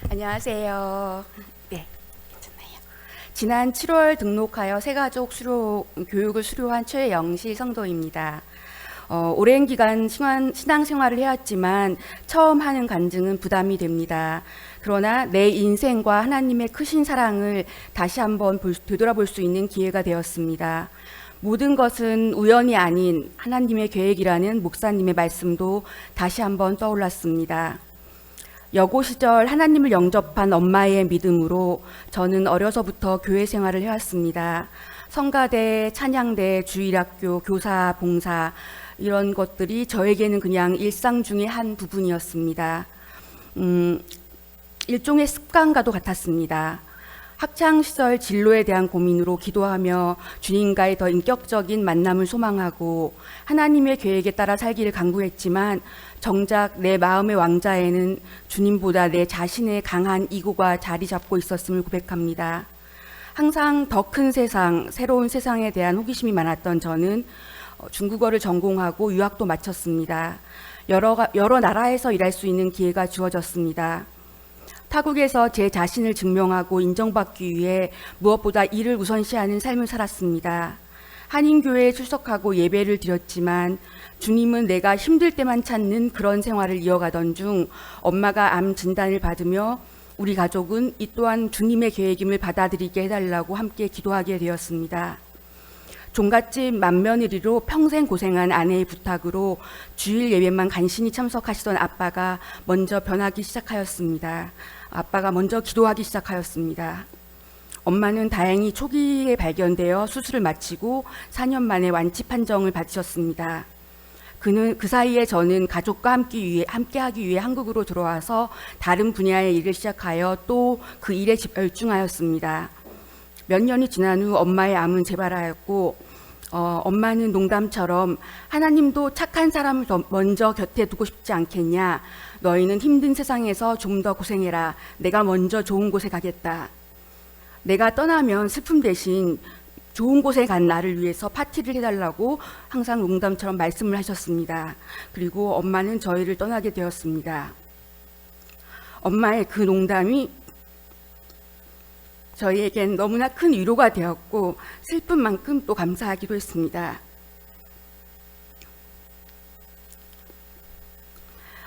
안녕하세요. 네, 괜찮나요? 지난 7월 등록하여 새가족 교육을 수료한 최영실 성도입니다. 오랜 기간 신앙생활을 해왔지만 처음 하는 간증은 부담이 됩니다. 그러나 내 인생과 하나님의 크신 사랑을 다시 한번 되돌아볼 수 있는 기회가 되었습니다. 모든 것은 우연이 아닌 하나님의 계획이라는 목사님의 말씀도 다시 한번 떠올랐습니다. 여고 시절 하나님을 영접한 엄마의 믿음으로 저는 어려서부터 교회 생활을 해왔습니다. 성가대, 찬양대, 주일학교, 교사, 봉사 이런 것들이 저에게는 그냥 일상 중의 한 부분이었습니다. 일종의 습관과도 같았습니다. 학창시절 진로에 대한 고민으로 기도하며 주님과의 더 인격적인 만남을 소망하고 하나님의 계획에 따라 살기를 간구했지만 정작 내 마음의 왕자에는 주님보다 내 자신의 강한 이고가 자리 잡고 있었음을 고백합니다. 항상 더 큰 세상, 새로운 세상에 대한 호기심이 많았던 저는 중국어를 전공하고 유학도 마쳤습니다. 여러 나라에서 일할 수 있는 기회가 주어졌습니다. 타국에서 제 자신을 증명하고 인정받기 위해 무엇보다 일을 우선시하는 삶을 살았습니다. 한인교회에 출석하고 예배를 드렸지만 주님은 내가 힘들 때만 찾는 그런 생활을 이어가던 중 엄마가 암 진단을 받으며 우리 가족은 이 또한 주님의 계획임을 받아들이게 해달라고 함께 기도하게 되었습니다. 종갓집 맏며느리로 평생 고생한 아내의 부탁으로 주일 예배만 간신히 참석하시던 아빠가 먼저 변하기 시작하였습니다. 아빠가 먼저 기도하기 시작하였습니다. 엄마는 다행히 초기에 발견되어 수술을 마치고 4년 만에 완치 판정을 받으셨습니다. 그 사이에 저는 가족과 함께하기 위해 한국으로 들어와서 다른 분야의 일을 시작하여 또 그 일에 열중하였습니다. 몇 년이 지난 후 엄마의 암은 재발하였고 엄마는 농담처럼 하나님도 착한 사람을 더 먼저 곁에 두고 싶지 않겠냐. 너희는 힘든 세상에서 좀 더 고생해라. 내가 먼저 좋은 곳에 가겠다. 내가 떠나면 슬픔 대신 좋은 곳에 간 나를 위해서 파티를 해달라고 항상 농담처럼 말씀을 하셨습니다. 그리고 엄마는 저희를 떠나게 되었습니다. 엄마의 그 농담이 저희에겐 너무나 큰 위로가 되었고 슬픈 만큼 또 감사하기도 했습니다.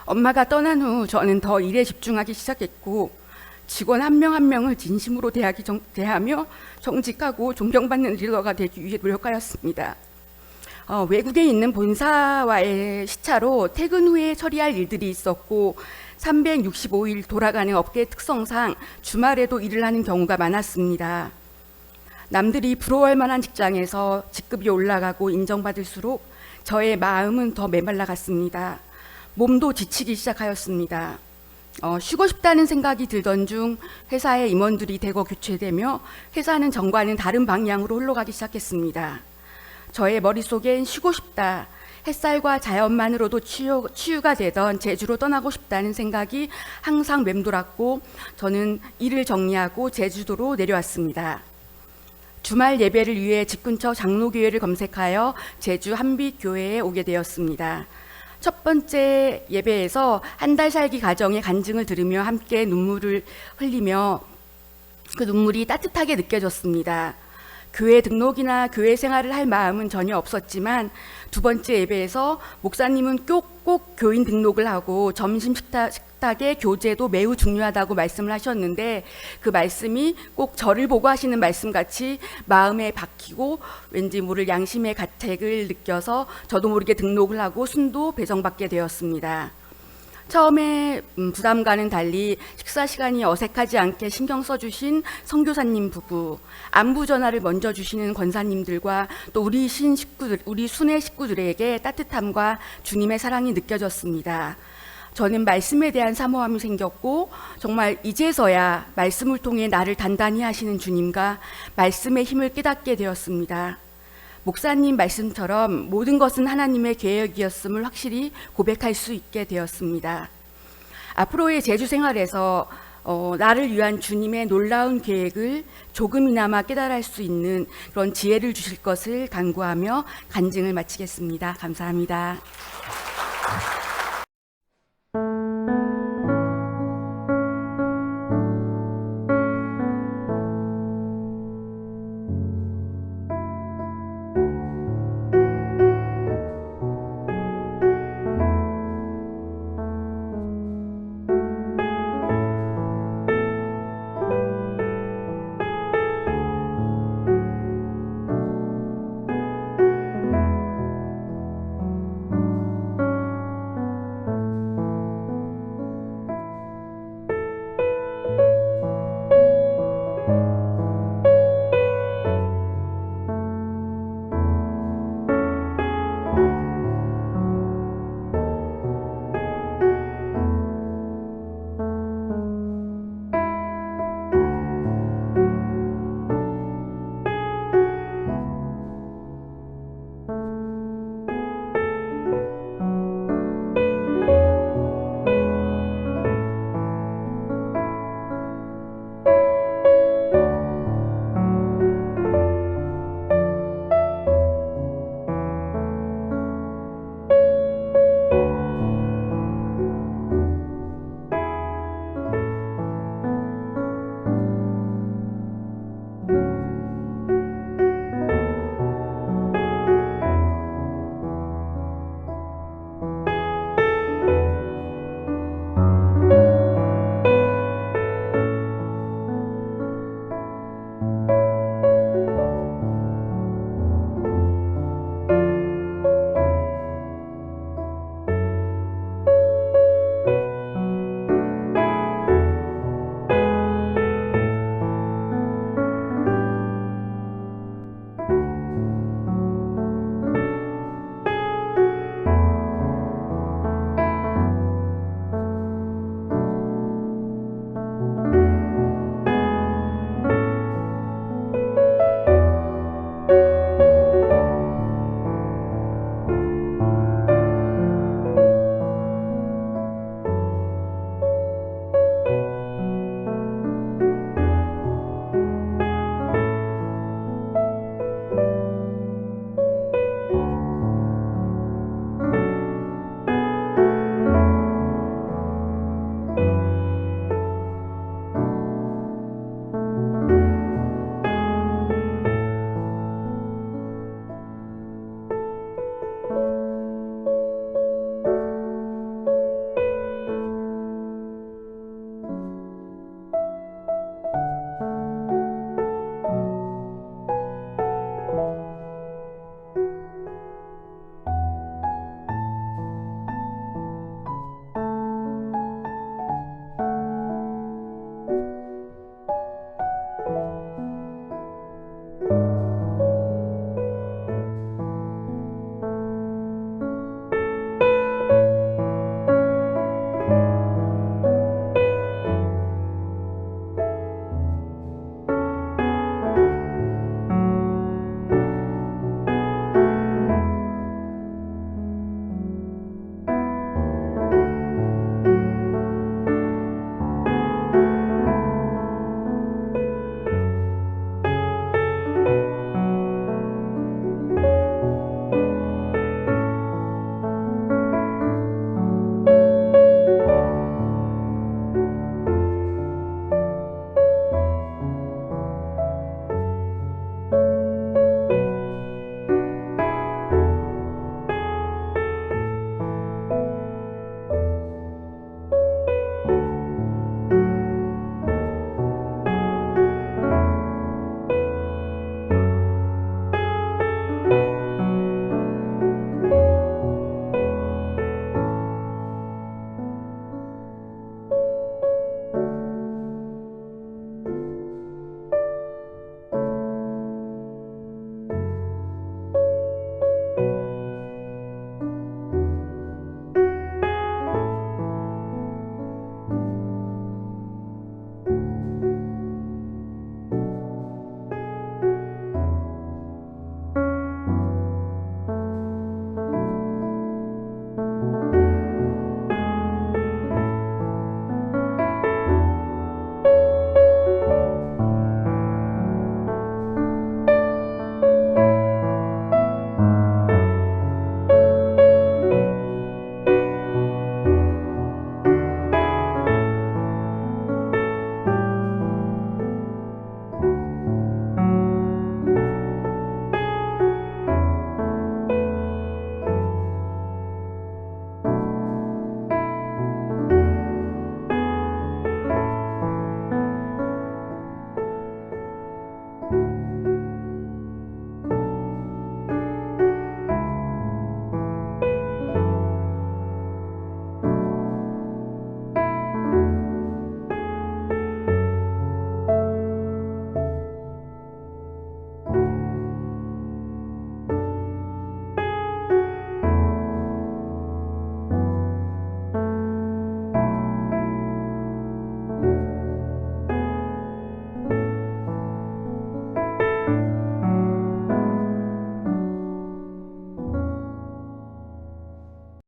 엄마가 떠난 후 저는 더 일에 집중하기 시작했고 직원 한 명 한 명을 진심으로 대하며 정직하고 존경받는 리더가 되기 위해 노력하였습니다. 외국에 있는 본사와의 시차로 퇴근 후에 처리할 일들이 있었고 365일 돌아가는 업계 특성상 주말에도 일을 하는 경우가 많았습니다. 남들이 부러워할 만한 직장에서 직급이 올라가고 인정받을수록 저의 마음은 더 메말라갔습니다. 몸도 지치기 시작하였습니다. 쉬고 싶다는 생각이 들던 중 회사의 임원들이 대거 교체되며 회사는 전과는 다른 방향으로 흘러가기 시작했습니다. 저의 머릿속엔 쉬고 싶다, 햇살과 자연만으로도 치유가 되던 제주로 떠나고 싶다는 생각이 항상 맴돌았고 저는 일을 정리하고 제주도로 내려왔습니다. 주말 예배를 위해 집 근처 장로교회를 검색하여 제주 한빛교회에 오게 되었습니다. 첫 번째 예배에서 한 달 살기 가정의 간증을 들으며 함께 눈물을 흘리며 그 눈물이 따뜻하게 느껴졌습니다. 교회 등록이나 교회 생활을 할 마음은 전혀 없었지만 두 번째 예배에서 목사님은 꼭 교인 등록을 하고 점심 식탁의 교제도 매우 중요하다고 말씀을 하셨는데 그 말씀이 꼭 저를 보고 하시는 말씀같이 마음에 박히고 왠지 모를 양심의 가책을 느껴서 저도 모르게 등록을 하고 순도 배정받게 되었습니다. 처음에 부담과는 달리 식사 시간이 어색하지 않게 신경 써주신 선교사님 부부, 안부 전화를 먼저 주시는 권사님들과 또 우리 순회 식구들에게 따뜻함과 주님의 사랑이 느껴졌습니다. 저는 말씀에 대한 사모함이 생겼고 정말 이제서야 말씀을 통해 나를 단단히 하시는 주님과 말씀의 힘을 깨닫게 되었습니다. 목사님 말씀처럼 모든 것은 하나님의 계획이었음을 확실히 고백할 수 있게 되었습니다. 앞으로의 제주 생활에서 나를 위한 주님의 놀라운 계획을 조금이나마 깨달을 수 있는 그런 지혜를 주실 것을 간구하며 간증을 마치겠습니다. 감사합니다.